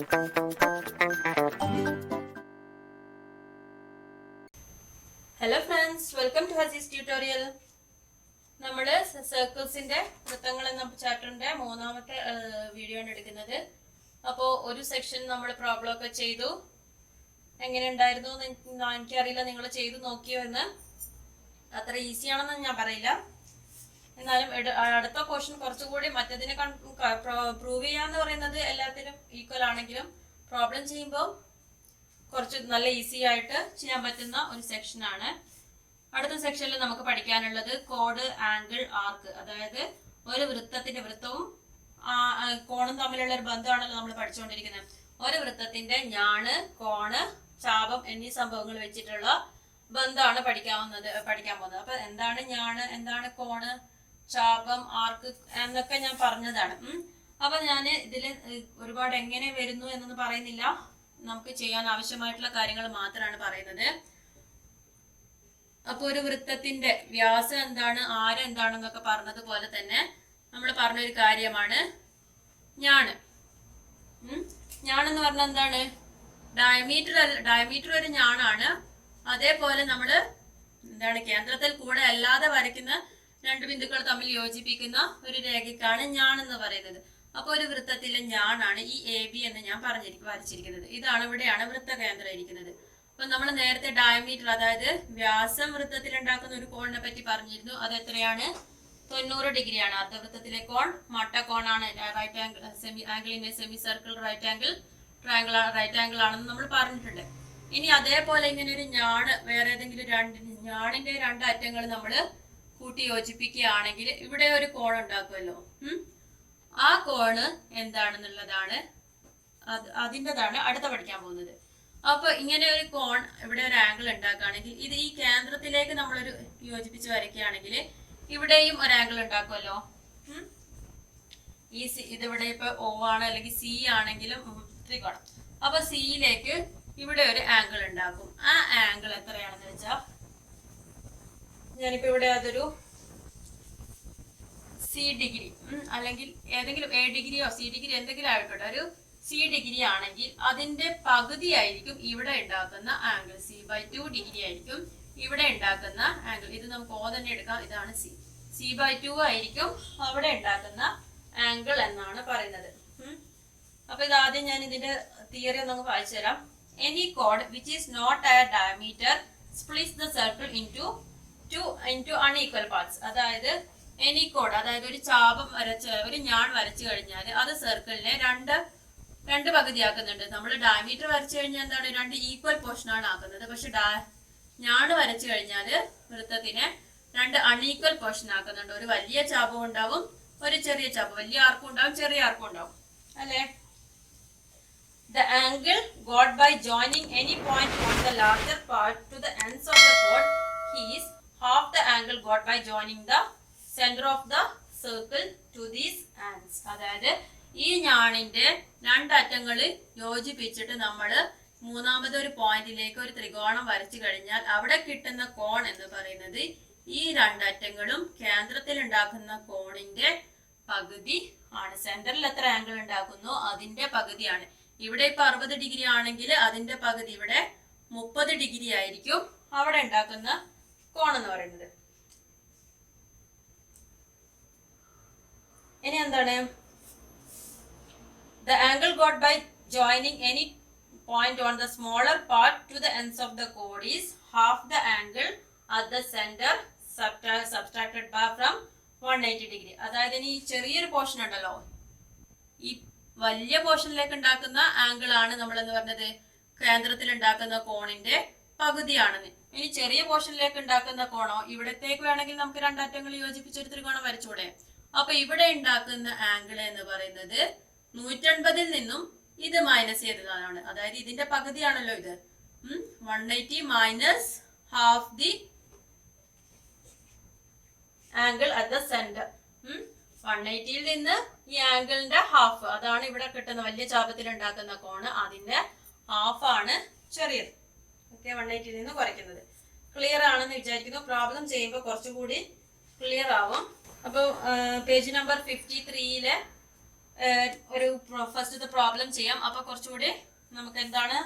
Hello friends, welcome to Hazi's tutorial. നമ്മുടെ സർക്കിൾസിന്റെ വൃത്തങ്ങൾ എന്ന ചാപ്റ്ററിന്റെ മൂന്നാമത്തെ വീഡിയോ ആണ് എടുക്കുന്നത്. അപ്പോൾ ഒരു സെക്ഷൻ നമ്മൾ പ്രോബ്ലം ഒക്കെ ചെയ്തു. എങ്ങനെ ഉണ്ടായിരുന്നു എനിക്കറിയില്ല, നിങ്ങൾ ചെയ്തു നോക്കിയോ എന്ന്. അത്ര ഈസി ആണെന്ന് ഞാൻ പറയില്ല, എന്നാലും അടുത്ത പോർഷൻ കുറച്ചുകൂടി മറ്റതിനെ പ്രൂവ് ചെയ്യാന്ന് പറയുന്നത് എല്ലാത്തിനും ഈക്വൽ ആണെങ്കിലും പ്രോബ്ലം ചെയ്യുമ്പോൾ കുറച്ച് നല്ല ഈസി ആയിട്ട് ചെയ്യാൻ പറ്റുന്ന ഒരു സെക്ഷനാണ്. അടുത്ത സെക്ഷനിൽ നമുക്ക് പഠിക്കാനുള്ളത് കോഡ്, ആംഗിൾ, ആർക്ക്. അതായത് ഒരു വൃത്തവും കോണും തമ്മിലുള്ള ഒരു ബന്ധമാണല്ലോ നമ്മൾ പഠിച്ചുകൊണ്ടിരിക്കുന്നത്. ഒരു വൃത്തത്തിന്റെ ഞാണ്, കോണ്, ചാപം എന്നീ സംഭവങ്ങൾ വെച്ചിട്ടുള്ള ബന്ധമാണ് പഠിക്കാൻ പോകുന്നത്. അപ്പൊ എന്താണ് ഞാണ്, എന്താണ് കോണ്, ചാപം, ആർക്ക് എന്നൊക്കെ ഞാൻ പറഞ്ഞതാണ്. അപ്പൊ ഞാൻ ഇതിൽ ഒരുപാട് എങ്ങനെ വരുന്നു എന്നൊന്നും പറയുന്നില്ല, നമുക്ക് ചെയ്യാൻ ആവശ്യമായിട്ടുള്ള കാര്യങ്ങൾ മാത്രമാണ് പറയുന്നത്. അപ്പൊ ഒരു വൃത്തത്തിന്റെ വ്യാസം എന്താണ്, ആരം എന്താണെന്നൊക്കെ പറഞ്ഞതുപോലെ തന്നെ നമ്മൾ പറഞ്ഞൊരു കാര്യമാണ് ഞാണ്. ഞാണെന്ന് പറഞ്ഞാൽ എന്താണ്, ഡയമീറ്റർ ഒരു ഞാണാണ്. അതേപോലെ നമ്മള് എന്താണ്, കേന്ദ്രത്തിൽ കൂടെ അല്ലാതെ വരയ്ക്കുന്ന രണ്ട് ബിന്ദുക്കൾ തമ്മിൽ യോജിപ്പിക്കുന്ന ഒരു രേഖയ്ക്കാണ് ഞാണെന്ന് പറയുന്നത്. അപ്പൊ ഒരു വൃത്തത്തിലെ ഞാനാണ് ഈ AB എന്ന് ഞാൻ വരച്ചിരിക്കുന്നത്. ഇതാണ്, ഇവിടെയാണ് വൃത്തകേന്ദ്രം ഇരിക്കുന്നത്. അപ്പൊ നമ്മൾ നേരത്തെ ഡയമീറ്റർ, അതായത് വ്യാസം വൃത്തത്തിൽ ഉണ്ടാക്കുന്ന ഒരു കോണിനെ പറ്റി പറഞ്ഞിരുന്നു. അത് എത്രയാണ്? 90 ഡിഗ്രിയാണ്. അർദ്ധവൃത്തത്തിലെ കോൺ മട്ടക്കോണാണ്. Right angle in a semicircle right angle ആണെന്ന് നമ്മൾ പറഞ്ഞിട്ടുണ്ട്. ഇനി അതേപോലെ ഇങ്ങനെ ഒരു ഞാണ്, വേറെ ഏതെങ്കിലും ഞാണിന്റെ രണ്ട് അറ്റങ്ങൾ നമ്മൾ കൂട്ടി യോജിപ്പിക്കുകയാണെങ്കിൽ ഇവിടെ ഒരു കോൺ ഉണ്ടാക്കുമല്ലോ. ആ കോണ് എന്താണെന്നുള്ളതാണ്, അതിൻ്റെതാണ് അടുത്ത പഠിക്കാൻ പോകുന്നത്. അപ്പൊ ഇങ്ങനെ ഒരു കോൺ, ഇവിടെ ഒരു ആംഗിൾ ഉണ്ടാക്കുകയാണെങ്കിൽ ഇത് ഈ കേന്ദ്രത്തിലേക്ക് നമ്മളൊരു യോജിപ്പിച്ച് വരയ്ക്കുകയാണെങ്കിൽ ഇവിടെയും ഒരു ആംഗിൾ ഉണ്ടാക്കുമല്ലോ. ഇതിവിടെ ഇപ്പൊ O ആണ്, അല്ലെങ്കിൽ C ആണെങ്കിലും ത്രികോണം. അപ്പൊ സിയിലേക്ക് ഇവിടെ ഒരു ആംഗിൾ ഉണ്ടാക്കും. ആ ആംഗിൾ എത്രയാണെന്ന് വെച്ചാൽ ഞാനിപ്പോ ഇവിടെ അതൊരു C ഡിഗ്രി, അല്ലെങ്കിൽ ഏതെങ്കിലും A ഡിഗ്രിയോ C ഡിഗ്രി എന്തെങ്കിലും ആയിക്കോട്ടെ, ഒരു C ഡിഗ്രി ആണെങ്കിൽ അതിന്റെ പകുതി ആയിരിക്കും ഇവിടെ ഉണ്ടാക്കുന്ന ആംഗിൾ. C/2 ഡിഗ്രി ആയിരിക്കും ഇവിടെ ഉണ്ടാക്കുന്ന ആംഗിൾ. ഇത് നമുക്ക് O തന്നെ എടുക്കാം. ഇതാണ് C/2 ആയിരിക്കും അവിടെ ഉണ്ടാക്കുന്ന ആംഗിൾ എന്നാണ് പറയുന്നത്. അപ്പൊ ഇത് ആദ്യം ഞാൻ ഇതിന്റെ തിയറി ഒന്ന് വായിച്ചു തരാം. എനി കോഡ് which is not a diameter splits the circle into unequal parts. അതായത് എനി കോഡ്, അതായത് ഒരു ചാപം ഒരു ഞാൻ വരച്ചു കഴിഞ്ഞാൽ അത് സർക്കിളിനെ രണ്ട് പകുതിയാക്കുന്നുണ്ട്. നമ്മൾ ഡയമീറ്റർ വരച്ചു കഴിഞ്ഞാൽ എന്താണ്, രണ്ട് ഈക്വൽ പോർഷൻ ആണ് ആക്കുന്നത്. പക്ഷെ ഞാൻ വരച്ചു കഴിഞ്ഞാൽ വൃത്തത്തിനെ രണ്ട് അൺഈക്വൽ പോർഷൻ ആക്കുന്നുണ്ട്. ഒരു വലിയ ചാപം ഉണ്ടാവും, ഒരു ചെറിയ ചാപം. വലിയ ആർക്കും ഉണ്ടാവും, ചെറിയ ആർക്കും ഉണ്ടാവും, അല്ലെ? The angle got by joining any point on the larger part to the ends of the chord is half the angle got by joining the center of the circle to these ends. അതായത് ഈ ഞാണിന്റെ രണ്ടറ്റങ്ങൾ യോജിപ്പിച്ചിട്ട് നമ്മൾ മൂന്നാമത്തെ ഒരു പോയിന്റിലേക്ക് ഒരു ത്രികോണം വരച്ചു കഴിഞ്ഞാൽ അവിടെ കിട്ടുന്ന കോൺ എന്ന് പറയുന്നത് ഈ രണ്ടറ്റങ്ങളും കേന്ദ്രത്തിൽ ഉണ്ടാക്കുന്ന കോണിന്റെ പകുതി ആണ്. സെന്ററിൽ എത്ര ആംഗിൾ ഉണ്ടാക്കുന്നു അതിന്റെ പകുതിയാണ്. ഇവിടെ ഇപ്പൊ 60 ഡിഗ്രി ആണെങ്കിൽ അതിന്റെ പകുതി ഇവിടെ 30 ഡിഗ്രി ആയിരിക്കും അവിടെ ഉണ്ടാക്കുന്ന കോൺ എന്ന് പറയുന്നത്. ഇനി എന്താണ്, the angle got by joining any point on the smaller part to the ends of the chord is half the angle at the center subtracted from 180 degree. അതായത് ഇനി ചെറിയൊരു പോർഷൻ ഉണ്ടല്ലോ, ഈ വലിയ പോർഷനിലേക്ക് ഉണ്ടാക്കുന്ന ആംഗിൾ ആണ് നമ്മൾ എന്ന് പറഞ്ഞത് കേന്ദ്രത്തിൽ ഉണ്ടാക്കുന്ന കോണിന്റെ പകുതിയാണെന്ന്. ഇനി ചെറിയ പോർഷനിലേക്ക് ഉണ്ടാക്കുന്ന കോണോ, ഇവിടത്തേക്ക് വേണമെങ്കിൽ നമുക്ക് രണ്ടറ്റങ്ങൾ യോജിപ്പിച്ച് ഒരു ത്രികോണം വരച്ചൂടെ. അപ്പൊ ഇവിടെ ഉണ്ടാക്കുന്ന ആംഗിൾ എന്ന് പറയുന്നത് 180 നിന്നും ഇത് മൈനസ് ചെയ്തതാണ്. അതായത് ഇതിന്റെ പകുതിയാണല്ലോ ഇത്. 180 minus half the angle at the centre. 180 നിന്ന് ഈ ആംഗിളിന്റെ ഹാഫ്, അതാണ് ഇവിടെ കിട്ടുന്ന വലിയ ചാപത്തിൽ ഉണ്ടാക്കുന്ന കോണ്. അതിന്റെ ഹാഫ് ആണ് ചെറിയത്. ഓക്കെ, 180 നിന്ന് കുറയ്ക്കുന്നത്. ക്ലിയർ ആണെന്ന് വിചാരിക്കുന്നു. പ്രോബ്ലം ചെയ്യുമ്പോൾ കുറച്ചുകൂടി ക്ലിയർ ആവും. അപ്പോൾ പേജ് നമ്പർ 53-ലെ ഒരു ഫസ്റ്റത്തെ പ്രോബ്ലം ചെയ്യാം. അപ്പൊ കുറച്ചുകൂടി നമുക്ക് എന്താണ്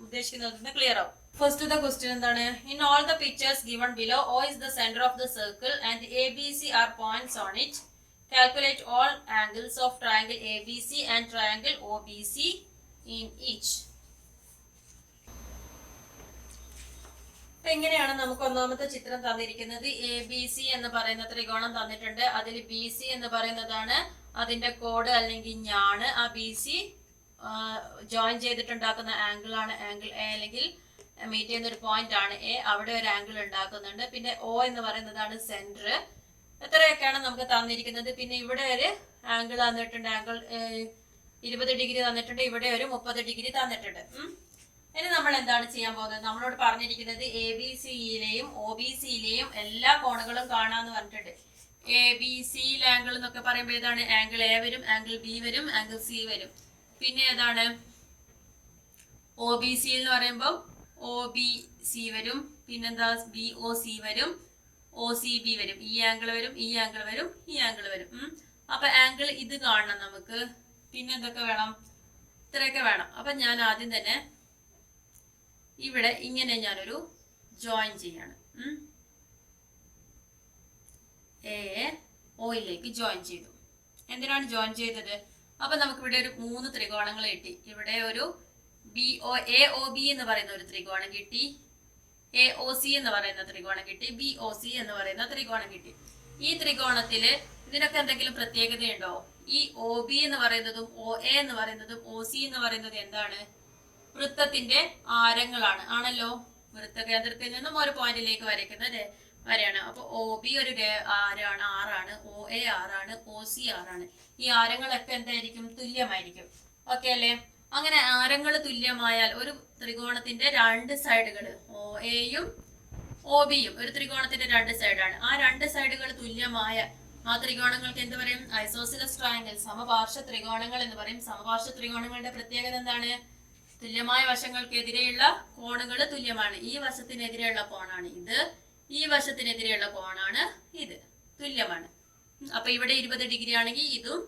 ഉദ്ദേശിക്കുന്നത് ക്ലിയർ ആവും. ഫസ്റ്റത്തെ ക്വസ്റ്റ്യൻ എന്താണ്? In all the pictures given below, O is the center of the circle and ABC are points on it. Calculate all angles of triangle ABC and triangle OBC in each. എങ്ങനെയാണ് നമുക്ക് ഒന്നാമത്തെ ചിത്രം തന്നിരിക്കുന്നത്? ABC എന്ന് പറയുന്ന ത്രികോണം തന്നിട്ടുണ്ട്. അതിൽ BC എന്ന് പറയുന്നതാണ് അതിന്റെ കോഡ് അല്ലെങ്കിൽ ഞാണ്. ആ BC ജോയിൻ ചെയ്തിട്ടുണ്ടാക്കുന്ന ആംഗിൾ ആണ് ആംഗിൾ എ, അല്ലെങ്കിൽ മീറ്റ് ചെയ്യുന്ന ഒരു പോയിന്റ് ആണ് എ. അവിടെ ഒരു ആംഗിൾ ഉണ്ടാക്കുന്നുണ്ട്. പിന്നെ O എന്ന് പറയുന്നതാണ് സെന്റർ. എത്രയൊക്കെയാണ് നമുക്ക് തന്നിരിക്കുന്നത്? പിന്നെ ഇവിടെ ഒരു ആംഗിൾ തന്നിട്ടുണ്ട്, ആംഗിൾ 20 ഡിഗ്രി തന്നിട്ടുണ്ട്. ഇവിടെ ഒരു 30 ഡിഗ്രി തന്നിട്ടുണ്ട്. ഇനി നമ്മൾ എന്താണ് ചെയ്യാൻ പോകുന്നത്? നമ്മളോട് പറഞ്ഞിരിക്കുന്നത് ABC-യിലെയും OBC-യിലെയും എല്ലാ കോണുകളും കാണാന്ന് പറഞ്ഞിട്ടുണ്ട്. ABC ആംഗിൾ എന്നൊക്കെ പറയുമ്പോൾ ഏതാണ്? ആംഗിൾ എ വരും, ആംഗിൾ ബി വരും, ആംഗിൾ സി വരും. പിന്നെ ഏതാണ്? OBC എന്ന് പറയുമ്പോൾ OBC വരും, പിന്നെന്താ BOC വരും, OCB വരും. ഈ ആംഗിൾ വരും, ഈ ആംഗിൾ വരും, ഈ ആംഗിൾ വരും. അപ്പൊ ആംഗിൾ ഇത് കാണണം നമുക്ക്. പിന്നെ എന്തൊക്കെ വേണം? ഇത്രയൊക്കെ വേണം. അപ്പൊ ഞാൻ ആദ്യം തന്നെ ഇവിടെ ഇങ്ങനെ ഞാനൊരു ജോയിൻ ചെയ്യാണ്. ഓയിലേക്ക് ജോയിൻ ചെയ്തു. എന്തിനാണ് ജോയിൻ ചെയ്തത്? അപ്പൊ നമുക്ക് ഇവിടെ ഒരു 3 ത്രികോണങ്ങൾ കിട്ടി. ഇവിടെ ഒരു AOB എന്ന് പറയുന്ന ഒരു ത്രികോണം കിട്ടി, AOC എന്ന് പറയുന്ന ത്രികോണം കിട്ടി, BOC എന്ന് പറയുന്ന ത്രികോണം കിട്ടി. ഈ ത്രികോണത്തില് ഇതിനൊക്കെ എന്തെങ്കിലും പ്രത്യേകതയുണ്ടോ? ഈ OB എന്ന് പറയുന്നതും OA എന്ന് പറയുന്നതും OC എന്ന് പറയുന്നതും എന്താണ്? വൃത്തത്തിന്റെ ആരങ്ങളാണ്. ആണല്ലോ. വൃത്തകേന്ദ്രത്തിൽ നിന്നും ഒരു പോയിന്റിലേക്ക് വരയ്ക്കുന്നത് വരെയാണ്. അപ്പൊ OB ഒരു ആരാണ്, 6ആണ്. OA 6ആണ്. OC 6ആണ്. ഈ ആരങ്ങളൊക്കെ എന്തായിരിക്കും? തുല്യമായിരിക്കും. ഓക്കെ അല്ലേ? അങ്ങനെ ആരങ്ങൾ തുല്യമായാൽ ഒരു ത്രികോണത്തിന്റെ 2 സൈഡുകൾ, OAയും OBയും ഒരു ത്രികോണത്തിന്റെ 2 സൈഡാണ്. ആ 2 സൈഡുകൾ തുല്യമായ ആ ത്രികോണങ്ങൾക്ക് എന്ത് പറയും? ഐസോസിലസ് ട്രയാങ്കിൾ, സമപാർശ്വ ത്രികോണങ്ങൾ എന്ന് പറയും. സമപാർശ്വ ത്രികോണങ്ങളുടെ പ്രത്യേകത എന്താണ്? തുല്യമായ വശങ്ങൾക്കെതിരെയുള്ള കോണുകൾ തുല്യമാണ്. ഈ വശത്തിനെതിരെയുള്ള കോണാണ് ഇത്, ഈ വശത്തിനെതിരെയുള്ള കോണാണ് ഇത്, തുല്യമാണ്. അപ്പൊ ഇവിടെ 20 ഡിഗ്രി ആണെങ്കിൽ ഇതും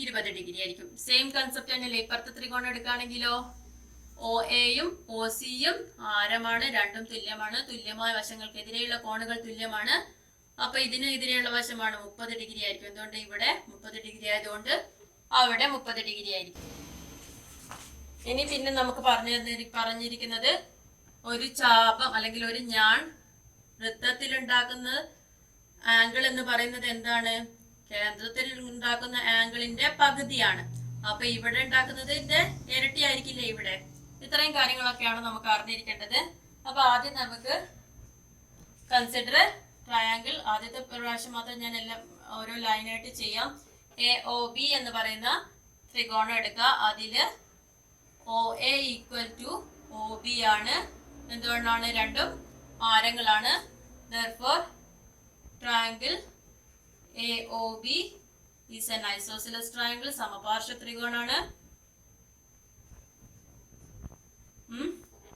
20 ഡിഗ്രി ആയിരിക്കും. സെയിം കൺസെപ്റ്റ് തന്നെയല്ലേ ഇപ്പുറത്തെ ത്രികോണം എടുക്കുകയാണെങ്കിലോ? OAയും OCയും ആരമാണ്, രണ്ടും തുല്യമാണ്. തുല്യമായ വശങ്ങൾക്കെതിരെയുള്ള കോണുകൾ തുല്യമാണ്. അപ്പൊ ഇതിന് എതിരെയുള്ള വശമാണ് 30 ഡിഗ്രി ആയിരിക്കും. എന്തുകൊണ്ട്? ഇവിടെ 30 ഡിഗ്രി ആയതുകൊണ്ട് അവിടെ 30 ഡിഗ്രി ആയിരിക്കും. ഇനി പിന്നെ നമുക്ക് പറഞ്ഞിരിക്കുന്നത് ഒരു ചാപം അല്ലെങ്കിൽ ഒരു ഞാൻ വൃത്തത്തിൽ ഉണ്ടാക്കുന്ന ആംഗിൾ എന്ന് പറയുന്നത് എന്താണ്? കേന്ദ്രത്തിൽ ഉണ്ടാക്കുന്ന ആംഗിളിന്റെ പകുതിയാണ്. അപ്പൊ ഇവിടെ ഉണ്ടാക്കുന്നതിന്റെ ഇരട്ടി ആയിരിക്കില്ലേ ഇവിടെ? ഇത്രയും കാര്യങ്ങളൊക്കെയാണ് നമുക്ക് അറിഞ്ഞിരിക്കേണ്ടത്. അപ്പൊ ആദ്യം നമുക്ക് കൺസിഡർ ട്രയാങ്കിൾ. ആദ്യത്തെ പ്രാവശ്യം മാത്രം ഞാൻ എല്ലാം ഓരോ ലൈനായിട്ട് ചെയ്യാം. AOB എന്ന് പറയുന്ന ത്രികോണം എടുക്കുക. അതില് OA ഈക്വൽ ടു OB ആണ്. എന്തുകൊണ്ടാണ്? രണ്ടും ആരങ്ങളാണ്. Therefore, triangle AOB is an isosceles triangle. സമപാർശ്വ ത്രികോണാണ്.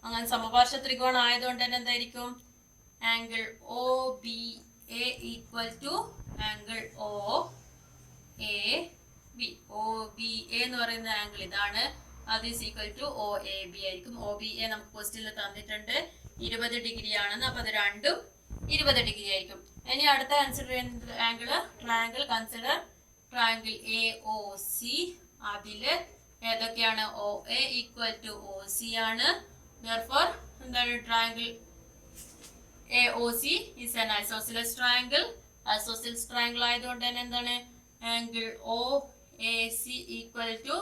അങ്ങനെ സമപാർശ്വ ത്രികോണം ആയതുകൊണ്ട് തന്നെ എന്തായിരിക്കും? Angle OBA equal to angle OAB. OBA എന്ന് പറയുന്ന ആംഗിൾ ഇതാണ്. അത് ഈസ് ഈക്വൽ ടു OAB ആയിരിക്കും. OBA നമുക്ക് ക്വസ്റ്റ്യനിൽ തന്നിട്ടുണ്ട് 20 ഡിഗ്രി ആണെന്ന്. അപ്പൊ അത് രണ്ടും 20 ഡിഗ്രി ആയിരിക്കും. ഇനി അടുത്ത കൺസിഡർ ചെയ്യുന്ന ട്രയാങ്കിൾ കൺസിഡർ ട്രയാങ്കിൾ AOC. അതില് ഏതൊക്കെയാണ്? OA ഈക്വൽ ടു OC ആണ്. Therefore, എന്താണ്? Triangle AOC is an isosceles triangle. Isosceles triangle ആയതുകൊണ്ട് തന്നെ എന്താണ്? Angle OAC equal to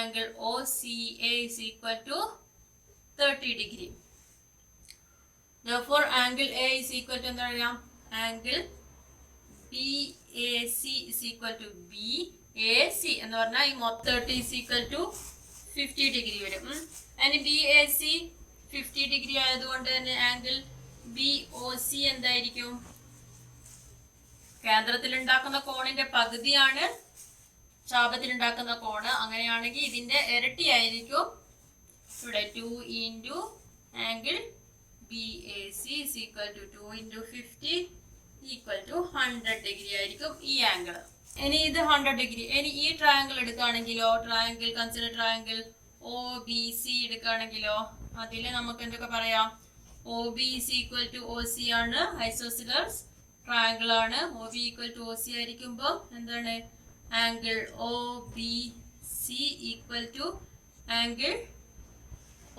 angle OCA is equal to 30 degree. Therefore, angle A is equal to എന്താ പറയാം? Angle BAC is equal to BAC എന്ന് പറഞ്ഞാൽ ഈ 30 is equal to 50 degree വരും. അതിന് BAC 50 degree ആയതുകൊണ്ട് തന്നെ ആംഗിൾ BOC എന്തായിരിക്കും? കേന്ദ്രത്തിൽ ഉണ്ടാക്കുന്ന കോണിന്റെ പകുതിയാണ് ചാപത്തിൽ ഉണ്ടാക്കുന്ന കോണ്. അങ്ങനെയാണെങ്കിൽ ഇതിന്റെ ഇരട്ടി ആയിരിക്കും ഇവിടെ 2 into angle BAC is equal to 2 into 50 equal to 100 degree ആയിരിക്കും ഈ ആംഗിൾ. ഇനി ഇത് 100 ഡിഗ്രി. ഇനി ഈ ട്രയാങ്കിൾ എടുക്കുകയാണെങ്കിലോ, triangle consider triangle O B C എടുക്കുകയാണെങ്കിലോ അതിൽ നമുക്ക് എന്തൊക്കെ പറയാം? O B is equal to O C ആണ്, ഐസോസിലസ് ട്രയാങ്കിൾ ആണ്. O B equal to O C ആയിരിക്കുമ്പോൾ എന്താണ്? Angle O B C equal to angle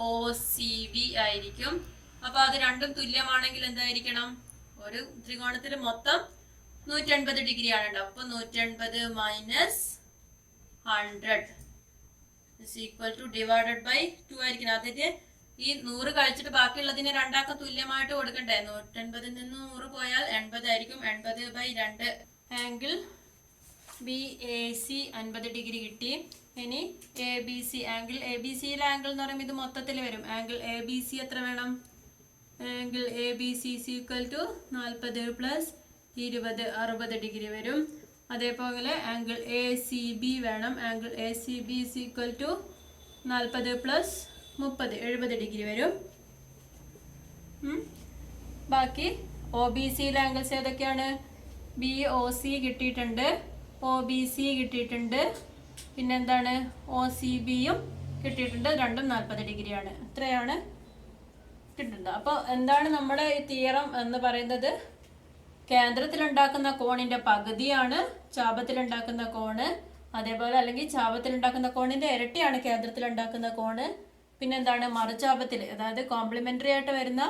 O C B ആയിരിക്കും. അപ്പൊ അത് രണ്ടും തുല്യമാണെങ്കിൽ എന്തായിരിക്കണം? ഒരു ത്രികോണത്തിൽ മൊത്തം 180 ഡിഗ്രി ആണ് ഉണ്ടാവും. അപ്പൊ 180 minus 100 is equal to divided by 2 ആയിരിക്കണം. അതിന്റെ ഈ 100 കഴിച്ചിട്ട് ബാക്കിയുള്ളതിനെ രണ്ടാക്കം തുല്യമായിട്ട് കൊടുക്കണ്ടേ? 180 നിന്ന് 100 പോയാൽ 80 ആയിരിക്കും. 80/2 angle B A C 50 degree കിട്ടി. ഇനി A B C angle A B സിയിലെ ആംഗിൾ എന്ന് പറയുമ്പോൾ ഇത് മൊത്തത്തിൽ വരും. ആംഗിൾ എ ബി സി എത്ര വേണം? Angle A B C is equal to 40 plus 20 60 degree വരും. അതേപോലെ ആംഗിൾ എ സി ബി വേണം. Angle A C B is equal to 40 plus 30 70 degree വരും. ബാക്കി ഒ ബി സിയിലെ ആംഗിൾസ് ഏതൊക്കെയാണ്? ബി ഒ സി കിട്ടിയിട്ടുണ്ട്, ഒ ബി സി കിട്ടിയിട്ടുണ്ട്, പിന്നെന്താണ്? ഒ സി ബിയും കിട്ടിയിട്ടുണ്ട്. രണ്ടും 40 ഡിഗ്രിയാണ്. ഇത്രയാണ് കിട്ടുന്നത്. അപ്പോൾ എന്താണ് നമ്മുടെ ഈ തിയറം എന്ന് പറയുന്നത്? കേന്ദ്രത്തിലുണ്ടാക്കുന്ന കോണിന്റെ പകുതിയാണ് ചാപത്തിലുണ്ടാക്കുന്ന കോണ്. അതേപോലെ അല്ലെങ്കിൽ ചാപത്തിലുണ്ടാക്കുന്ന കോണിന്റെ ഇരട്ടിയാണ് കേന്ദ്രത്തിലുണ്ടാക്കുന്ന കോണ്. പിന്നെന്താണ്? മറുചാപത്തിൽ, അതായത് കോംപ്ലിമെന്ററി ആയിട്ട് വരുന്ന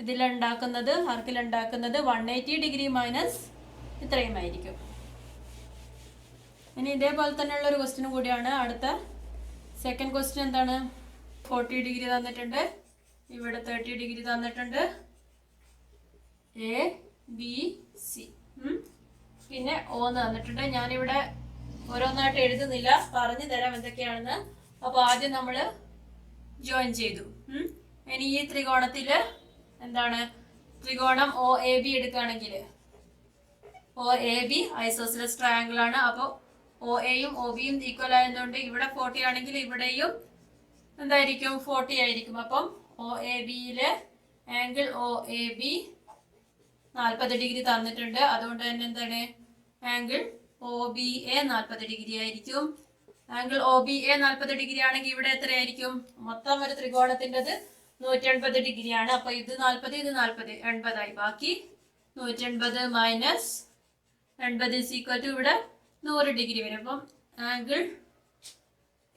ഇതിലുണ്ടാക്കുന്നത്, ആർക്കിലുണ്ടാക്കുന്നത് 180 ഡിഗ്രി മൈനസ് ഇത്രയും ആയിരിക്കും. ഇനി ഇതേപോലെ തന്നെയുള്ള ഒരു ക്വസ്റ്റ്യനും കൂടിയാണ് അടുത്ത. സെക്കൻഡ് ക്വസ്റ്റ്യൻ എന്താണ്? 40 ഡിഗ്രി തന്നിട്ടുണ്ട്, ഇവിടെ 30 ഡിഗ്രി തന്നിട്ടുണ്ട്, എ ബി സി, പിന്നെ O തന്നിട്ടുണ്ട്. ഞാനിവിടെ ഓരോന്നായിട്ട് എഴുതുന്നില്ല, പറഞ്ഞു തരാം എന്തൊക്കെയാണെന്ന്. അപ്പോൾ ആദ്യം നമ്മൾ ജോയിൻ ചെയ്തു. ഇനി ഈ ത്രികോണത്തില് എന്താണ്? ത്രികോണം ഒ എ ബി എടുക്കുകയാണെങ്കിൽ O A B isosceles triangle ആണ്. അപ്പോൾ ഒ എയും ഒ ബിയും ഈക്വൽ ആയതുകൊണ്ട് ഇവിടെ 40 ആണെങ്കിൽ ഇവിടെയും എന്തായിരിക്കും? 40 ആയിരിക്കും. അപ്പം ഒ എ ബിയിലെ angle O A B 40 degree തന്നിട്ടുണ്ട്. അതുകൊണ്ട് തന്നെ എന്താണ്? Angle O B A 40 degree ആയിരിക്കും. Angle O B A 40 degree ആണെങ്കിൽ ഇവിടെ എത്രയായിരിക്കും? മൊത്തം ഒരു ത്രികോണത്തിൻ്റെത് 180 ഡിഗ്രിയാണ്. അപ്പൊ ഇത് 40 ഇത് 40 80 ആയി. ബാക്കി 180 മൈനസ് 80 ഇസ് ഈക്വൽ ടു ഇവിടെ 100 ഡിഗ്രി വരും. അപ്പം ആംഗിൾ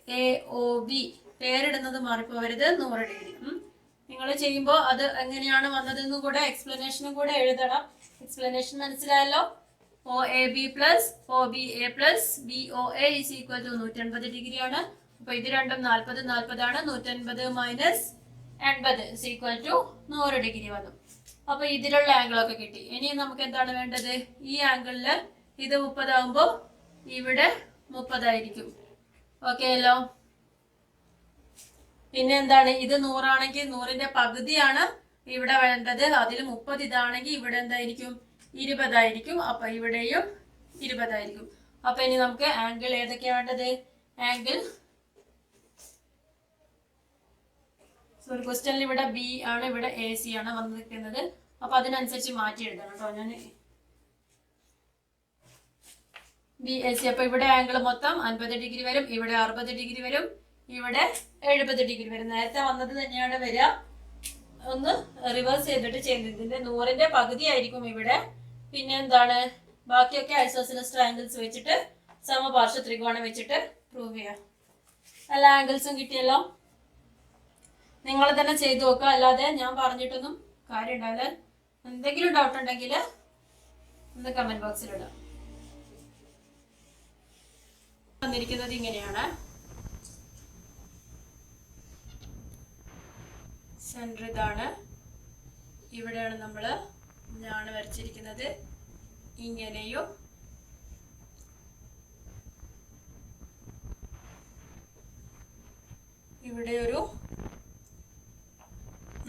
എ ഒ ബി പേരിടുന്നത് മാറിപ്പോവരുത്, 100 ഡിഗ്രി. നിങ്ങൾ ചെയ്യുമ്പോൾ അത് എങ്ങനെയാണ് വന്നതെന്നും കൂടെ എക്സ്പ്ലനേഷനും കൂടെ എഴുതണം. എക്സ്പ്ലനേഷൻ മനസ്സിലായല്ലോ? O A B plus O B A plus B O A is equal to 180 degree ആണ്. അപ്പൊ ഇത് രണ്ടും 40 40 ആണ്. 180 minus 80 is equal to 100 degree വന്നു. അപ്പൊ ഇതിലുള്ള ആംഗിളൊക്കെ കിട്ടി. ഇനി നമുക്ക് എന്താണ് വേണ്ടത്? ഈ ആംഗിളില് ഇത് 30 ആകുമ്പോൾ ഇവിടെ 30 ആയിരിക്കും. ഓക്കെ അല്ലോ? പിന്നെ എന്താണ്? ഇത് 100 ആണെങ്കിൽ 100ന്റെ പകുതിയാണ് ഇവിടെ വേണ്ടത്. അതിൽ 30 ഇതാണെങ്കിൽ ഇവിടെ എന്തായിരിക്കും? 20 ആയിരിക്കും. അപ്പൊ ഇവിടെയും 20 ആയിരിക്കും. അപ്പൊ ഇനി നമുക്ക് ആംഗിൾ ഏതൊക്കെയാ വേണ്ടത്? ആംഗിൾ ഒരു ക്വസ്റ്റ്യനിൽ ഇവിടെ ബി ആണ്, ഇവിടെ എ സി ആണ് വന്നിരിക്കുന്നത്. അപ്പൊ അതിനനുസരിച്ച് മാറ്റി എഴുതണം കേട്ടോ. ഞാൻ ബി എ സി. അപ്പൊ ഇവിടെ ആംഗിൾ മൊത്തം 50 ഡിഗ്രി വരും, ഇവിടെ 60 ഡിഗ്രി വരും, ഇവിടെ 70 ഡിഗ്രി വരും. നേരത്തെ വന്നത് തന്നെയാണ് വരിക. ഒന്ന് റിവേഴ്സ് ചെയ്തിട്ട് ചെയ്യുന്നത്. ഇതിന്റെ 100ന്റെ പകുതി ആയിരിക്കും ഇവിടെ. പിന്നെ എന്താണ്? ബാക്കിയൊക്കെ ഐസോസിലസ് ട്രയാങ്കിൾസ് വെച്ചിട്ട് സമപാർശ്വ ത്രികോണം വെച്ചിട്ട് പ്രൂവ് ചെയ്യാം. എല്ലാ ആംഗിൾസും കിട്ടിയല്ലോ? നിങ്ങൾ തന്നെ ചെയ്തു നോക്കുക, അല്ലാതെ ഞാൻ പറഞ്ഞിട്ടൊന്നും കാര്യം ഉണ്ടാവില്ല. എന്തെങ്കിലും ഡൗട്ട് ഉണ്ടെങ്കിൽ ഒന്ന് കമന്റ് ബോക്സിൽ ഇടാം. വന്നിരിക്കുന്നത് ഇങ്ങനെയാണ്. സെന്റർ ഇതാണ്, ഇവിടെയാണ് ഞാൻ വരച്ചിരിക്കുന്നത്. ഇങ്ങനെയും ഇവിടെ ഒരു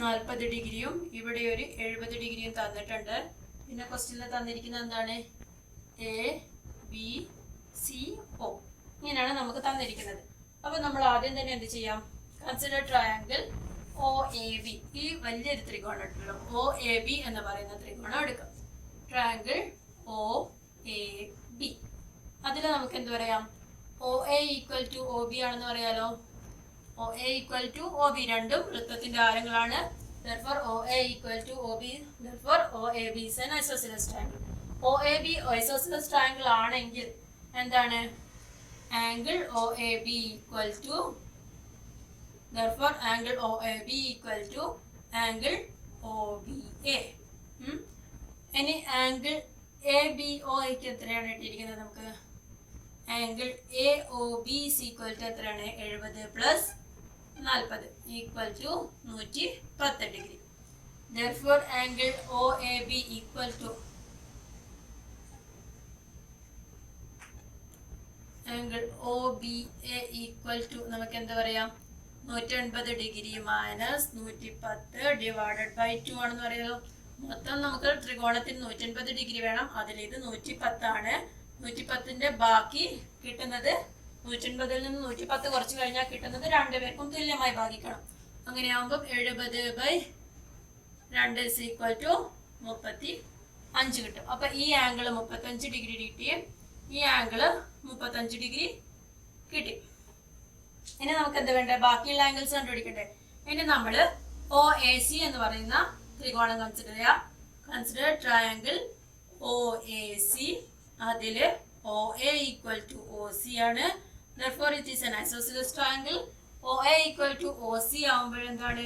40 ഡിഗ്രിയും ഇവിടെ ഒരു 70 ഡിഗ്രിയും തന്നിട്ടുണ്ട്. പിന്നെ ക്വസ്റ്റ്യനിൽ തന്നിരിക്കുന്നത് എന്താണ്? എ ബി സി ഒ, ഇങ്ങനെയാണ് നമുക്ക് തന്നിരിക്കുന്നത്. അപ്പൊ നമ്മൾ ആദ്യം തന്നെ എന്ത് ചെയ്യാം? Consider triangle O A B. ഈ വലിയൊരു ത്രികോണം എടുക്കണം. ഒ എ ബി എന്ന് പറയുന്ന ത്രികോണം എടുക്കാം. Triangle O A B. അതിൽ നമുക്ക് എന്ത് പറയാം, O A equal to O B ആണെന്ന് പറയാലോ. O A equal to O B രണ്ടും വൃത്തത്തിന്റെ ആരങ്ങളാണ്. therefore OA equal to OB, therefore OAB is an isosceles triangle. OAB isosceles triangle ആണെങ്കിൽ എന്താണ്, angle OAB equal to, therefore angle OAB equal to angle OBA. ഇനി angle ABO ക്ക് എത്രയാണ് ഇട്ടിരിക്കുന്നത്, നമുക്ക് angle AOB is equal to എത്രയാണ്, 70 plus 40 equal to 110 degree. Therefore angle OAB equal to angle OBA equal to നമുക്ക് എന്താ പറയാം, 180 degree minus 110 divided by 2 ആണെന്ന് പറയാലോ. മൊത്തം നമുക്ക് ത്രികോണത്തിന് 180 ഡിഗ്രി വേണം, അതിൽ ഇത് 110 ആണ്. 110ന്റെ ബാക്കി കിട്ടുന്നത് 180ൽ നിന്ന് 110 കുറച്ച് കഴിഞ്ഞാൽ കിട്ടുന്നത് രണ്ടുപേർക്കും തുല്യമായി ഭാഗിക്കണം. അങ്ങനെയാകുമ്പോൾ 70/2 is equal to 35 കിട്ടും. അപ്പൊ ഈ ആംഗിള് 35 ഡിഗ്രി കിട്ടി, ഈ ആംഗിള് 35 ഡിഗ്രി കിട്ടി. ഇനി നമുക്ക് എന്താ വേണ്ടേ, ബാക്കിയുള്ള ആംഗിൾസ് കണ്ടുപിടിക്കണ്ടേ. ഇനി നമ്മള് OAC എന്ന് പറയുന്ന ത്രികോണം കൺസിഡർ ചെയ്യാം. Consider triangle OAC. അതില് OA equal to OC ആണ്. Therefore it is an isosceles triangle. OA equal to OC ആവുമ്പോൾ എന്താണ്,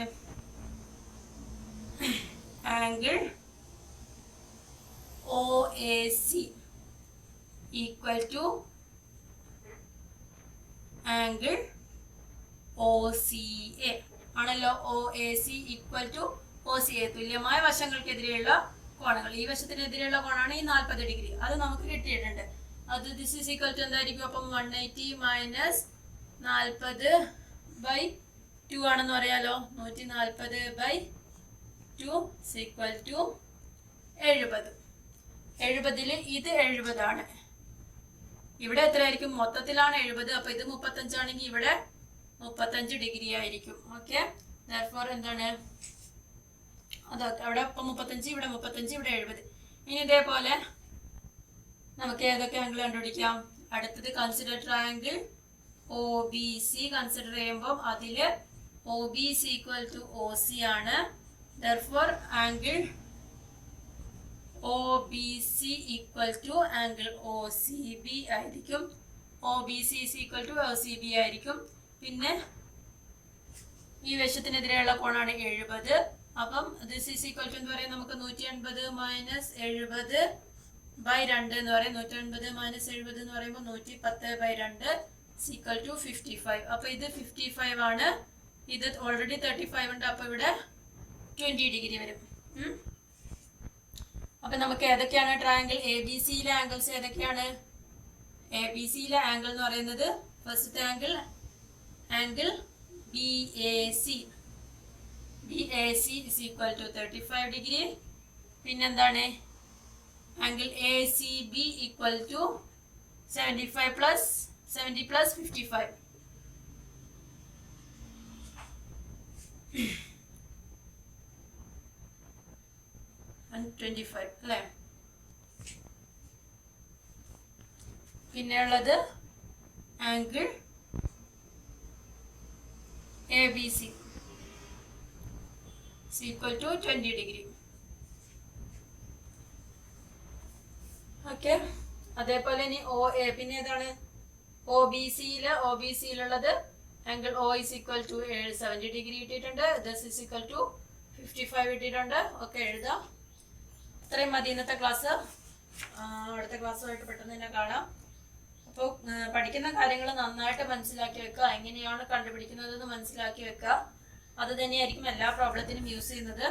angle OAC equal to angle OCA ആണല്ലോ. OAC equal to OCA തുല്യമായ വശങ്ങൾക്കെതിരെയുള്ള കോണുകൾ. ഈ വശത്തിനെതിരെയുള്ള കോണാണ് ഈ 40 ഡിഗ്രി, അത് നമുക്ക് കിട്ടിയിട്ടുണ്ട്. അത് ദിസ് ഈസ് ഈക്വൽ ടു എന്തായിരിക്കും, അപ്പം 180 മൈനസ് 40/2 ആണെന്ന് പറയാലോ. 140/2 ഈക്വൽ ടു 70. 70ൽ ഇത് 70 ആണ്, ഇവിടെ എത്രയായിരിക്കും, മൊത്തത്തിലാണ് 70. അപ്പൊ ഇത് 35 ആണെങ്കിൽ ഇവിടെ 35 ഡിഗ്രി ആയിരിക്കും. ഓക്കെ, therefore എന്താണ്, അതൊക്കെ അവിടെ ഇപ്പൊ 35, ഇവിടെ 35, ഇവിടെ 70. ഇനി ഇതേപോലെ നമുക്ക് ഏതൊക്കെ ആംഗിൾ കണ്ടുപിടിക്കാം. അടുത്തത് കൺസിഡർ ട്രയാങ്കിൾ OBC കൺസിഡർ ചെയ്യുമ്പോൾ അതില് OB is equal to OC ആണ്. therefore angle OBC equal to angle OCB ആയിരിക്കും. OBC is equal to OCB ആയിരിക്കും. പിന്നെ ഈ വശത്തിനെതിരെയുള്ള കോണാണ് 70. അപ്പം ദിസ് ഈസ് ഈക്വൽ ടു എന്ന് പറയാം, നമുക്ക് 180 മൈനസ് 70/2 എന്ന് പറയും. 180 മൈനസ് 70 എന്ന് പറയുമ്പോൾ 110/2 ഈക്വൽ ടു 55. അപ്പൊ ഇത് 55 ആണ്, ഇത് ഓൾറെഡി 35 ഉണ്ട്, അപ്പൊ ഇവിടെ 20 ഡിഗ്രി വരും. അപ്പൊ നമുക്ക് ഏതൊക്കെയാണ് ട്രയാങ്കിൾ ABCയിലെ ആംഗിൾസ് ഏതൊക്കെയാണ്. ABCയിലെ ആംഗിൾ എന്ന് പറയുന്നത് first angle BAC. BAC is equal to 35 degree. പിന്നെന്താണ്, angle ACB equal to 70 plus 55. and 25 അല്ലേ. പിന്നെ ഉള്ളത് angle ABC is equal to 20 degree. Okay, അതേപോലെ ഇനി OA, പിന്നെ ഏതാണ് OBCയിലുള്ളത് ആംഗിൾ O is equal to 70 degree ഇട്ടിട്ടുണ്ട്. this is equal to 55 ഇട്ടിട്ടുണ്ട്. ഓക്കെ, എഴുതാം. ഇത്രയും മതി ഇന്നത്തെ ക്ലാസ്. അടുത്ത ക്ലാസ്സുമായിട്ട് പെട്ടെന്ന് തന്നെ കാണാം. അപ്പോൾ പഠിക്കുന്ന കാര്യങ്ങൾ നന്നായിട്ട് മനസ്സിലാക്കി വെക്കുക, എങ്ങനെയാണ് കണ്ടുപിടിക്കുന്നതെന്ന് മനസ്സിലാക്കി വെക്കുക. അത് തന്നെയായിരിക്കും എല്ലാ പ്രോബ്ലത്തിനും യൂസ് ചെയ്യുന്നത്.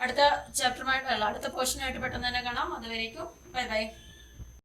അടുത്ത ചാപ്റ്ററുമായിട്ട് അടുത്ത പോർഷനായിട്ട് പെട്ടെന്ന് തന്നെ കാണാം. അതുവരേക്കും ബൈ ബൈ.